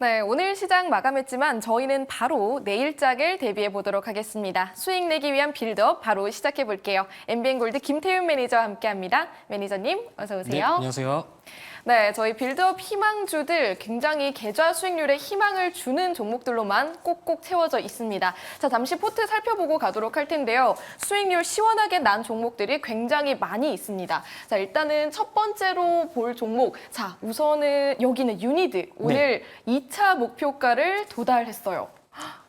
네, 오늘 시장 마감했지만 저희는 바로 내일장을 대비해 보도록 하겠습니다. 수익 내기 위한 빌드업 바로 시작해 볼게요. MBN골드 김태윤 매니저와 함께합니다. 매니저님, 어서 오세요. 네, 안녕하세요. 네, 저희 빌드업 희망주들 굉장히 계좌 수익률에 희망을 주는 종목들로만 꼭꼭 채워져 있습니다. 자, 잠시 포트 살펴보고 가도록 할 텐데요. 수익률 시원하게 난 종목들이 굉장히 많이 있습니다. 자, 일단은 첫 번째로 볼 종목. 자, 우선은 여기는 유니드. 오늘 2차 목표가를 도달했어요.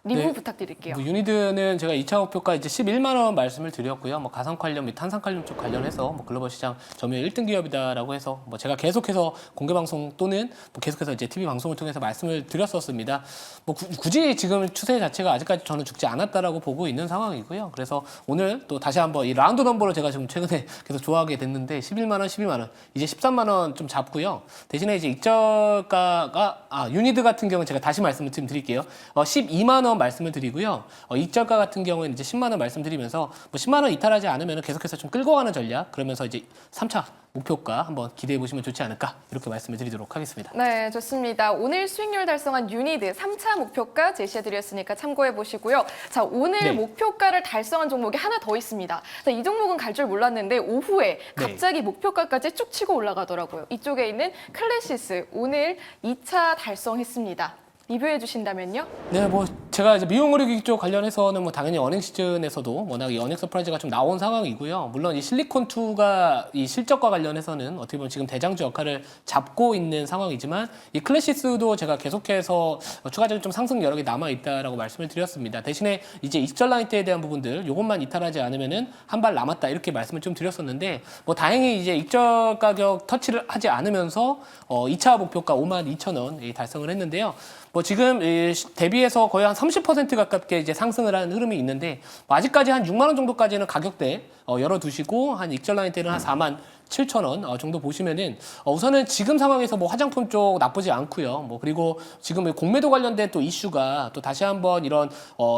리뷰 네. 부탁드릴게요. 유니드는 제가 2차 목표가 이제 11만 원 말씀을 드렸고요. 뭐 가상 관련 및 탄산 관련 쪽 관련해서 뭐 글로벌 시장 점유율 1등 기업이다라고 해서 뭐 제가 계속해서 공개 방송 또는 뭐 계속해서 이제 TV 방송을 통해서 말씀을 드렸었습니다. 뭐 굳이 지금 추세 자체가 아직까지 저는 죽지 않았다라고 보고 있는 상황이고요. 그래서 오늘 또 다시 한번 이 라운드 넘버로 제가 지금 최근에 계속 좋아하게 됐는데 11만 원, 12만 원, 이제 13만 원 좀 잡고요. 대신에 이제 익절가가 유니드 같은 경우는 제가 다시 말씀을 드릴게요. 12만 원 말씀을 드리고요. 익절가 같은 경우에는 이제 10만 원 말씀드리면서 뭐 10만 원 이탈하지 않으면 계속해서 좀 끌고 가는 전략, 그러면서 이제 3차 목표가 한번 기대해 보시면 좋지 않을까, 이렇게 말씀을 드리도록 하겠습니다. 네, 좋습니다. 오늘 수익률 달성한 유니드 3차 목표가 제시해드렸으니까 참고해 보시고요. 자, 오늘 네. 목표가를 달성한 종목이 하나 더 있습니다. 자, 이 종목은 갈 줄 몰랐는데 오후에 갑자기 목표가까지 쭉 치고 올라가더라고요. 이쪽에 있는 클래시스 오늘 2차 달성했습니다. 리뷰해 주신다면요? 네, 뭐 제가 이제 미용 의료기기 쪽 관련해서는 뭐 당연히 어닝 시즌에서도 워낙 이 어닝 서프라이즈가 좀 나온 상황이고요. 물론 이 실리콘2가 이 실적과 관련해서는 어떻게 보면 지금 대장주 역할을 잡고 있는 상황이지만 이 클래시스도 제가 계속해서 추가적인 좀 상승 여력이 남아 있다라고 말씀을 드렸습니다. 대신에 이제 익절 라인대에 대한 부분들 요것만 이탈하지 않으면은 한 발 남았다, 이렇게 말씀을 좀 드렸었는데 뭐 다행히 이제 익절 가격 터치를 하지 않으면서 2차 목표가 52,000원 달성을 했는데요. 뭐 지금 대비해서 거의 한 30% 가깝게 이제 상승을 하는 흐름이 있는데 뭐 아직까지 한 6만 원 정도까지는 가격대 열어두시고 한 익절 라인 때는 한 4만 7,000원 정도 보시면은 우선은 지금 상황에서 뭐 화장품 쪽 나쁘지 않고요. 뭐 그리고 지금 공매도 관련된 또 이슈가 또 다시 한번 이런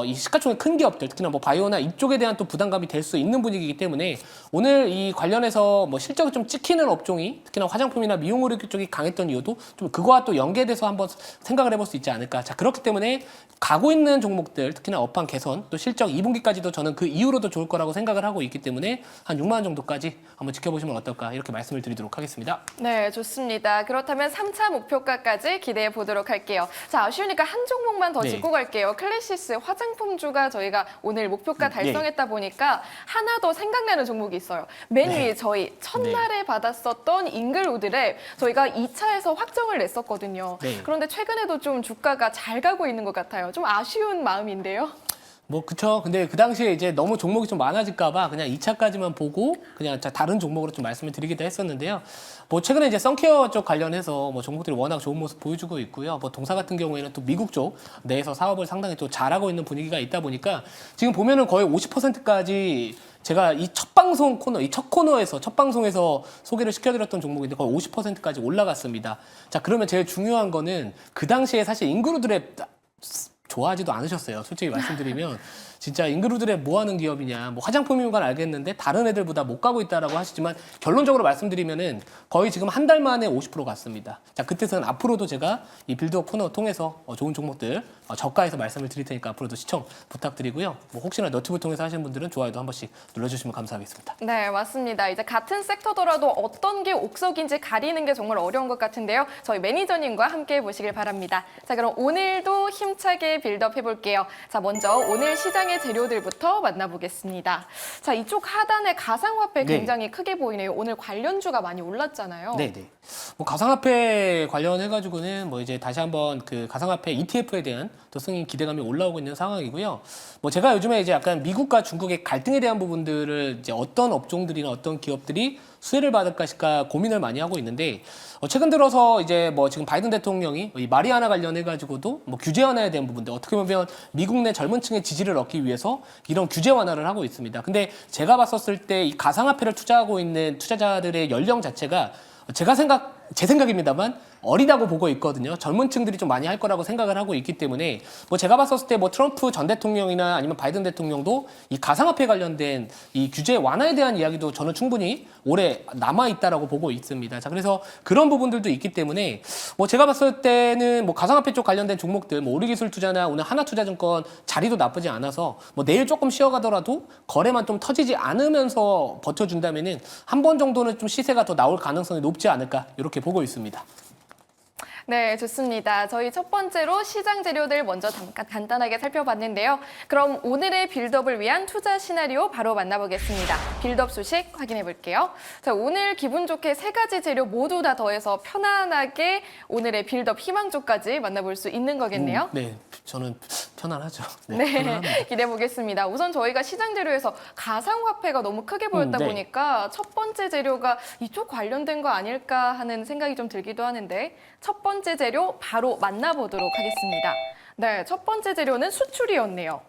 이 시가총액 큰 기업들, 특히나 뭐 바이오나 이쪽에 대한 또 부담감이 될 수 있는 분위기이기 때문에 오늘 이 관련해서 뭐 실적이 좀 찍히는 업종이 특히나 화장품이나 미용 의료 쪽이 강했던 이유도 좀 그거와 또 연계돼서 한번 생각을 해볼 수 있지 않을까. 자, 그렇기 때문에 가고 있는 종목들, 특히나 업황 개선, 또 실적 2분기까지도 저는 그 이후로도 좋을 거라고 생각을 하고 있기 때문에 한 6만 원 정도까지 한번 지켜보시면 어떨까, 이렇게 말씀을 드리도록 하겠습니다. 네, 좋습니다. 그렇다면 3차 목표가까지 기대해 보도록 할게요. 자, 아쉬우니까 한 종목만 더 네. 짚고 갈게요. 클래시스 화장품주가 저희가 오늘 목표가 달성했다 보니까 하나 더 생각나는 종목이 있어요. 맨 위에 저희 첫날에 받았었던 잉글우드랩 저희가 2차에서 확정을 냈었거든요. 그런데 최근에도 좀 주가가 잘 가고 있는 것 같아요. 좀 아쉬운 마음인데요. 뭐 그쵸. 근데 그 당시에 이제 너무 종목이 좀 많아질까봐 그냥 2차까지만 보고 그냥 다른 종목으로 좀 말씀을 드리기도 했었는데요. 뭐 최근에 이제 선케어 쪽 관련해서 뭐 종목들이 워낙 좋은 모습 보여주고 있고요. 뭐 동사 같은 경우에는 또 미국 쪽 내에서 사업을 상당히 또 잘하고 있는 분위기가 있다 보니까 지금 보면은 거의 50%까지 제가 이 첫 방송 코너, 이 첫 코너에서, 첫 방송에서 소개를 시켜드렸던 종목인데 거의 50%까지 올라갔습니다. 자, 그러면 제일 중요한 거는 그 당시에 사실 잉그루드랩 좋아하지도 않으셨어요. 솔직히 말씀드리면 진짜 잉그루드랩 뭐 하는 기업이냐, 뭐 화장품인 건 알겠는데 다른 애들보다 못 가고 있다라고 하시지만 결론적으로 말씀드리면은 거의 지금 한 달 만에 50% 갔습니다. 자, 그 뜻은 앞으로도 제가 이 빌드업 코너 통해서 좋은 종목들 저가에서 말씀을 드릴 테니까 앞으로도 시청 부탁드리고요. 뭐 혹시나 너튜브 통해서 하시는 분들은 좋아요도 한 번씩 눌러주시면 감사하겠습니다. 네, 맞습니다. 이제 같은 섹터더라도 어떤 게 옥석인지 가리는 게 정말 어려운 것 같은데요. 저희 매니저님과 함께 해보시길 바랍니다. 자, 그럼 오늘도 힘차게 빌드업 해볼게요. 자, 먼저 오늘 시장의 재료들부터 만나보겠습니다. 자, 이쪽 하단에 가상화폐 굉장히 크게 보이네요. 오늘 관련주가 많이 올랐잖아요. 네네. 뭐 가상화폐 관련해가지고는 뭐 이제 다시 한번 그 가상화폐 ETF에 대한 또 승인 기대감이 올라오고 있는 상황이고요. 뭐 제가 요즘에 이제 약간 미국과 중국의 갈등에 대한 부분들을 이제 어떤 업종들이나 어떤 기업들이 수혜를 받을까 싶까 고민을 많이 하고 있는데 최근 들어서 이제 뭐 지금 바이든 대통령이 이 마리아나 관련해가지고도 뭐 규제 완화에 대한 부분들 어떻게 보면 미국 내 젊은 층의 지지를 얻기 위해서 이런 규제 완화를 하고 있습니다. 근데 제가 봤었을 때 이 가상화폐를 투자하고 있는 투자자들의 연령 자체가 제 생각입니다만 어리다고 보고 있거든요. 젊은 층들이 좀 많이 할 거라고 생각을 하고 있기 때문에 뭐 제가 봤었을 때 뭐 트럼프 전 대통령이나 아니면 바이든 대통령도 이 가상화폐 관련된 이 규제 완화에 대한 이야기도 저는 충분히 오래 남아 있다라고 보고 있습니다. 자, 그래서 그런 부분들도 있기 때문에 뭐 제가 봤을 때는 뭐 가상화폐 쪽 관련된 종목들, 뭐 오리기술투자나 오늘 하나투자증권 자리도 나쁘지 않아서 뭐 내일 조금 쉬어가더라도 거래만 좀 터지지 않으면서 버텨준다면은 한 번 정도는 좀 시세가 더 나올 가능성이 높지 않을까 이렇게 보고 있습니다. 네, 좋습니다. 저희 첫 번째로 시장 재료들 먼저 잠깐 간단하게 살펴봤는데요. 그럼 오늘의 빌드업을 위한 투자 시나리오 바로 만나보겠습니다. 빌드업 소식 확인해 볼게요. 자, 오늘 기분 좋게 세 가지 재료 모두 다 더해서 편안하게 오늘의 빌드업 희망주까지 만나볼 수 있는 거겠네요. 네, 저는 편안하죠. 네, 편안합니다. 기대해 보겠습니다. 우선 저희가 시장 재료에서 가상화폐가 너무 크게 보였다 네. 보니까 첫 번째 재료가 이쪽 관련된 거 아닐까 하는 생각이 좀 들기도 하는데 첫 번째 재료 바로 만나보도록 하겠습니다. 네, 첫 번째 재료는 수출이었네요.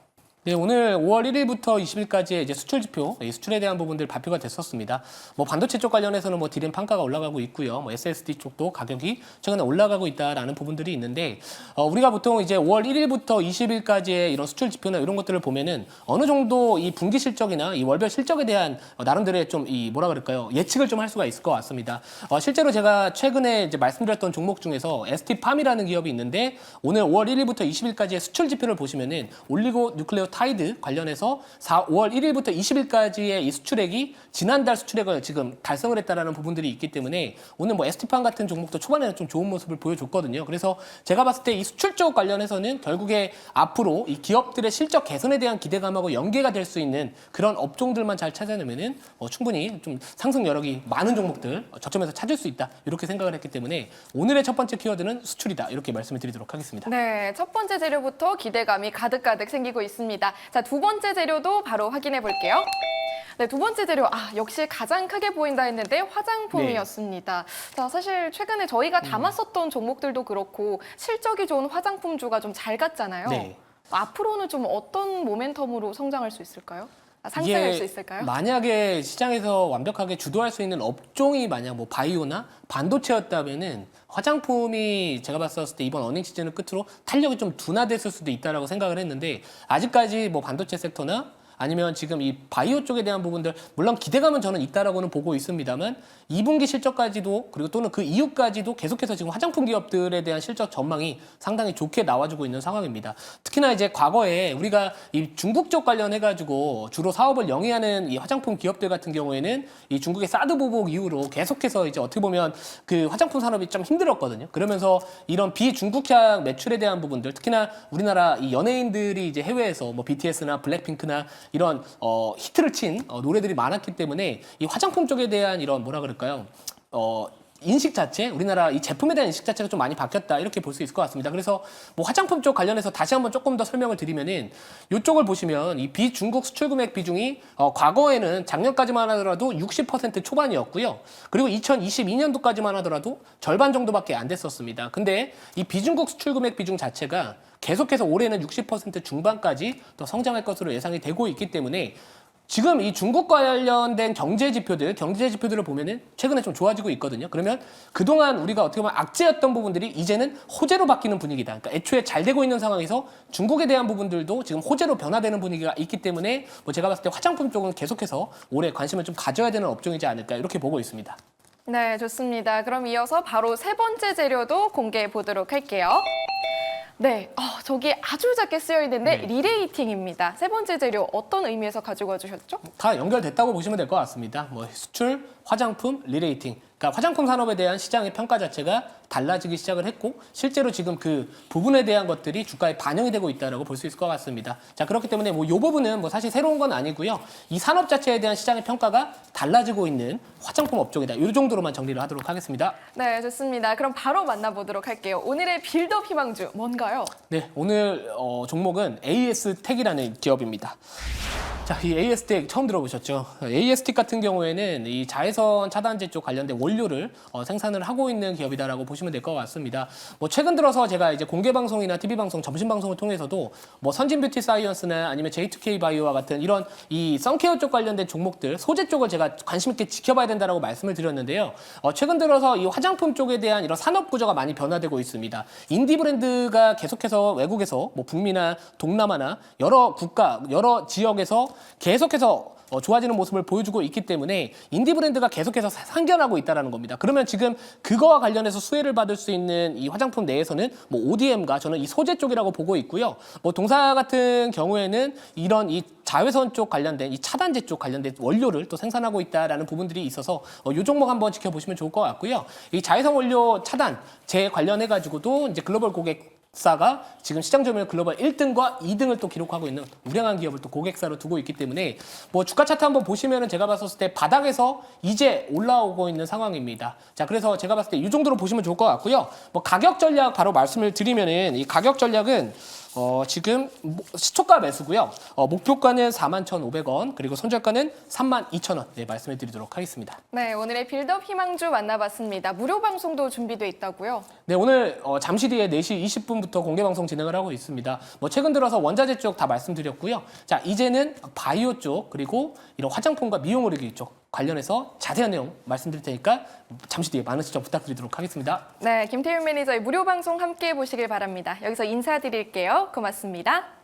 네, 오늘 5월 1일부터 20일까지의 이제 수출 지표, 이 수출에 대한 부분들 발표가 됐었습니다. 뭐 반도체 쪽 관련해서는 뭐 디램 판가가 올라가고 있고요. 뭐 SSD 쪽도 가격이 최근에 올라가고 있다라는 부분들이 있는데, 우리가 보통 이제 5월 1일부터 20일까지의 이런 수출 지표나 이런 것들을 보면은 어느 정도 이 분기 실적이나 이 월별 실적에 대한 나름대로의 좀 이 뭐라 그럴까요? 예측을 좀 할 수가 있을 것 같습니다. 실제로 제가 최근에 이제 말씀드렸던 종목 중에서 ST팜이라는 기업이 있는데 오늘 5월 1일부터 20일까지의 수출 지표를 보시면은 올리고 뉴클레오 타이드 관련해서 5월 1일부터 20일까지의 이 수출액이 지난달 수출액을 지금 달성을 했다라는 부분들이 있기 때문에 오늘 뭐 ST팜 같은 종목도 초반에는 좀 좋은 모습을 보여줬거든요. 그래서 제가 봤을 때 이 수출 쪽 관련해서는 결국에 앞으로 이 기업들의 실적 개선에 대한 기대감하고 연계가 될 수 있는 그런 업종들만 잘 찾아내면은 충분히 좀 상승 여력이 많은 종목들 저점에서 찾을 수 있다 이렇게 생각을 했기 때문에 오늘의 첫 번째 키워드는 수출이다 이렇게 말씀을 드리도록 하겠습니다. 네, 첫 번째 재료부터 기대감이 가득가득 생기고 있습니다. 자, 두 번째 재료도 바로 확인해 볼게요. 네, 두 번째 재료, 역시 가장 크게 보인다 했는데 화장품이었습니다. 자, 사실 최근에 저희가 담았었던 종목들도 그렇고 실적이 좋은 화장품주가 좀 잘 갔잖아요. 네. 앞으로는 좀 어떤 모멘텀으로 성장할 수 있을까요? 상승할 이게 수 있을까요? 만약에 시장에서 완벽하게 주도할 수 있는 업종이 만약 뭐 바이오나 반도체였다면은 화장품이 제가 봤었을 때 이번 어닝 시즌을 끝으로 탄력이 좀 둔화됐을 수도 있다라고 생각을 했는데 아직까지 뭐 반도체 섹터나 아니면 지금 이 바이오 쪽에 대한 부분들 물론 기대감은 저는 있다라고는 보고 있습니다만 2분기 실적까지도 그리고 또는 그 이후까지도 계속해서 지금 화장품 기업들에 대한 실적 전망이 상당히 좋게 나와주고 있는 상황입니다. 특히나 이제 과거에 우리가 이 중국 쪽 관련해가지고 주로 사업을 영위하는 이 화장품 기업들 같은 경우에는 이 중국의 사드 보복 이후로 계속해서 이제 어떻게 보면 그 화장품 산업이 좀 힘들었거든요. 그러면서 이런 비중국향 매출에 대한 부분들 특히나 우리나라 이 연예인들이 이제 해외에서 뭐 BTS나 블랙핑크나 이런 히트를 친 노래들이 많았기 때문에 이 화장품 쪽에 대한 이런 뭐라 그럴까요? 인식 자체, 우리나라 이 제품에 대한 인식 자체가 좀 많이 바뀌었다 이렇게 볼 수 있을 것 같습니다. 그래서 뭐 화장품 쪽 관련해서 다시 한번 조금 더 설명을 드리면은 이쪽을 보시면 이 비중국 수출 금액 비중이 과거에는 작년까지만 하더라도 60% 초반이었고요. 그리고 2022년도까지만 하더라도 절반 정도밖에 안 됐었습니다. 근데 이 비중국 수출 금액 비중 자체가 계속해서 올해는 60% 중반까지 더 성장할 것으로 예상이 되고 있기 때문에 지금 이 중국 관련된 경제 지표들을 보면은 최근에 좀 좋아지고 있거든요. 그러면 그동안 우리가 어떻게 보면 악재였던 부분들이 이제는 호재로 바뀌는 분위기다. 그러니까 애초에 잘 되고 있는 상황에서 중국에 대한 부분들도 지금 호재로 변화되는 분위기가 있기 때문에 뭐 제가 봤을 때 화장품 쪽은 계속해서 올해 관심을 좀 가져야 되는 업종이지 않을까 이렇게 보고 있습니다. 네, 좋습니다. 그럼 이어서 바로 세 번째 재료도 공개해 보도록 할게요. 네, 저기 아주 작게 쓰여 있는데 네. 리레이팅입니다. 세 번째 재료 어떤 의미에서 가지고 와주셨죠? 다 연결됐다고 보시면 될 것 같습니다. 뭐 수출, 화장품, 리레이팅. 그러니까 화장품 산업에 대한 시장의 평가 자체가 달라지기 시작을 했고 실제로 지금 그 부분에 대한 것들이 주가에 반영이 되고 있다고 볼 수 있을 것 같습니다. 자, 그렇기 때문에 뭐 이 부분은 뭐 사실 새로운 건 아니고요. 이 산업 자체에 대한 시장의 평가가 달라지고 있는 화장품 업종이다. 이 정도로만 정리를 하도록 하겠습니다. 네, 좋습니다. 그럼 바로 만나보도록 할게요. 오늘의 빌드업 희망주 뭔가요? 네, 오늘 종목은 AS텍이라는 기업입니다. 자, 이 AS틱 처음 들어보셨죠? AS틱 같은 경우에는 이 자외선 차단제 쪽 관련된 원료를 생산을 하고 있는 기업이다라고 보시면 될 것 같습니다. 뭐 최근 들어서 제가 이제 공개 방송이나 TV 방송, 점심 방송을 통해서도 뭐 선진 뷰티 사이언스나 아니면 J2K 바이오와 같은 이런 이 선케어 쪽 관련된 종목들, 소재 쪽을 제가 관심 있게 지켜봐야 된다라고 말씀을 드렸는데요. 최근 들어서 이 화장품 쪽에 대한 이런 산업 구조가 많이 변화되고 있습니다. 인디 브랜드가 계속해서 외국에서 뭐 북미나 동남아나 여러 국가, 여러 지역에서 계속해서 좋아지는 모습을 보여주고 있기 때문에 인디 브랜드가 계속해서 상견하고 있다는 겁니다. 그러면 지금 그거와 관련해서 수혜를 받을 수 있는 이 화장품 내에서는 뭐 ODM과 저는 이 소재 쪽이라고 보고 있고요. 뭐 동사 같은 경우에는 이런 이 자외선 쪽 관련된 이 차단제 쪽 관련된 원료를 또 생산하고 있다라는 부분들이 있어서 이 종목 한번 지켜보시면 좋을 것 같고요. 이 자외선 원료 차단제 관련해 가지고도 이제 글로벌 고객사가 지금 시장 점유율 글로벌 1등과 2등을 또 기록하고 있는 우량한 기업을 또 고객사로 두고 있기 때문에 뭐 주가 차트 한번 보시면은 제가 봤을 때 바닥에서 이제 올라오고 있는 상황입니다. 자, 그래서 제가 봤을 때 이 정도로 보시면 좋을 것 같고요. 뭐 가격 전략 바로 말씀을 드리면은 이 가격 전략은 지금 시초가 매수고요. 목표가는 41,500원, 그리고 손절가는 32,000원. 네, 말씀해 드리도록 하겠습니다. 네, 오늘의 빌드업 희망주 만나봤습니다. 무료 방송도 준비돼 있다고요? 네, 오늘 잠시 뒤에 4시 20분부터 공개 방송 진행을 하고 있습니다. 뭐 최근 들어서 원자재 쪽 다 말씀드렸고요. 자, 이제는 바이오 쪽 그리고 이런 화장품과 미용 의료기 쪽 관련해서 자세한 내용 말씀드릴 테니까 잠시 뒤에 많은 시청 부탁드리도록 하겠습니다. 네, 김태윤 매니저의 무료 방송 함께 보시길 바랍니다. 여기서 인사드릴게요. 고맙습니다.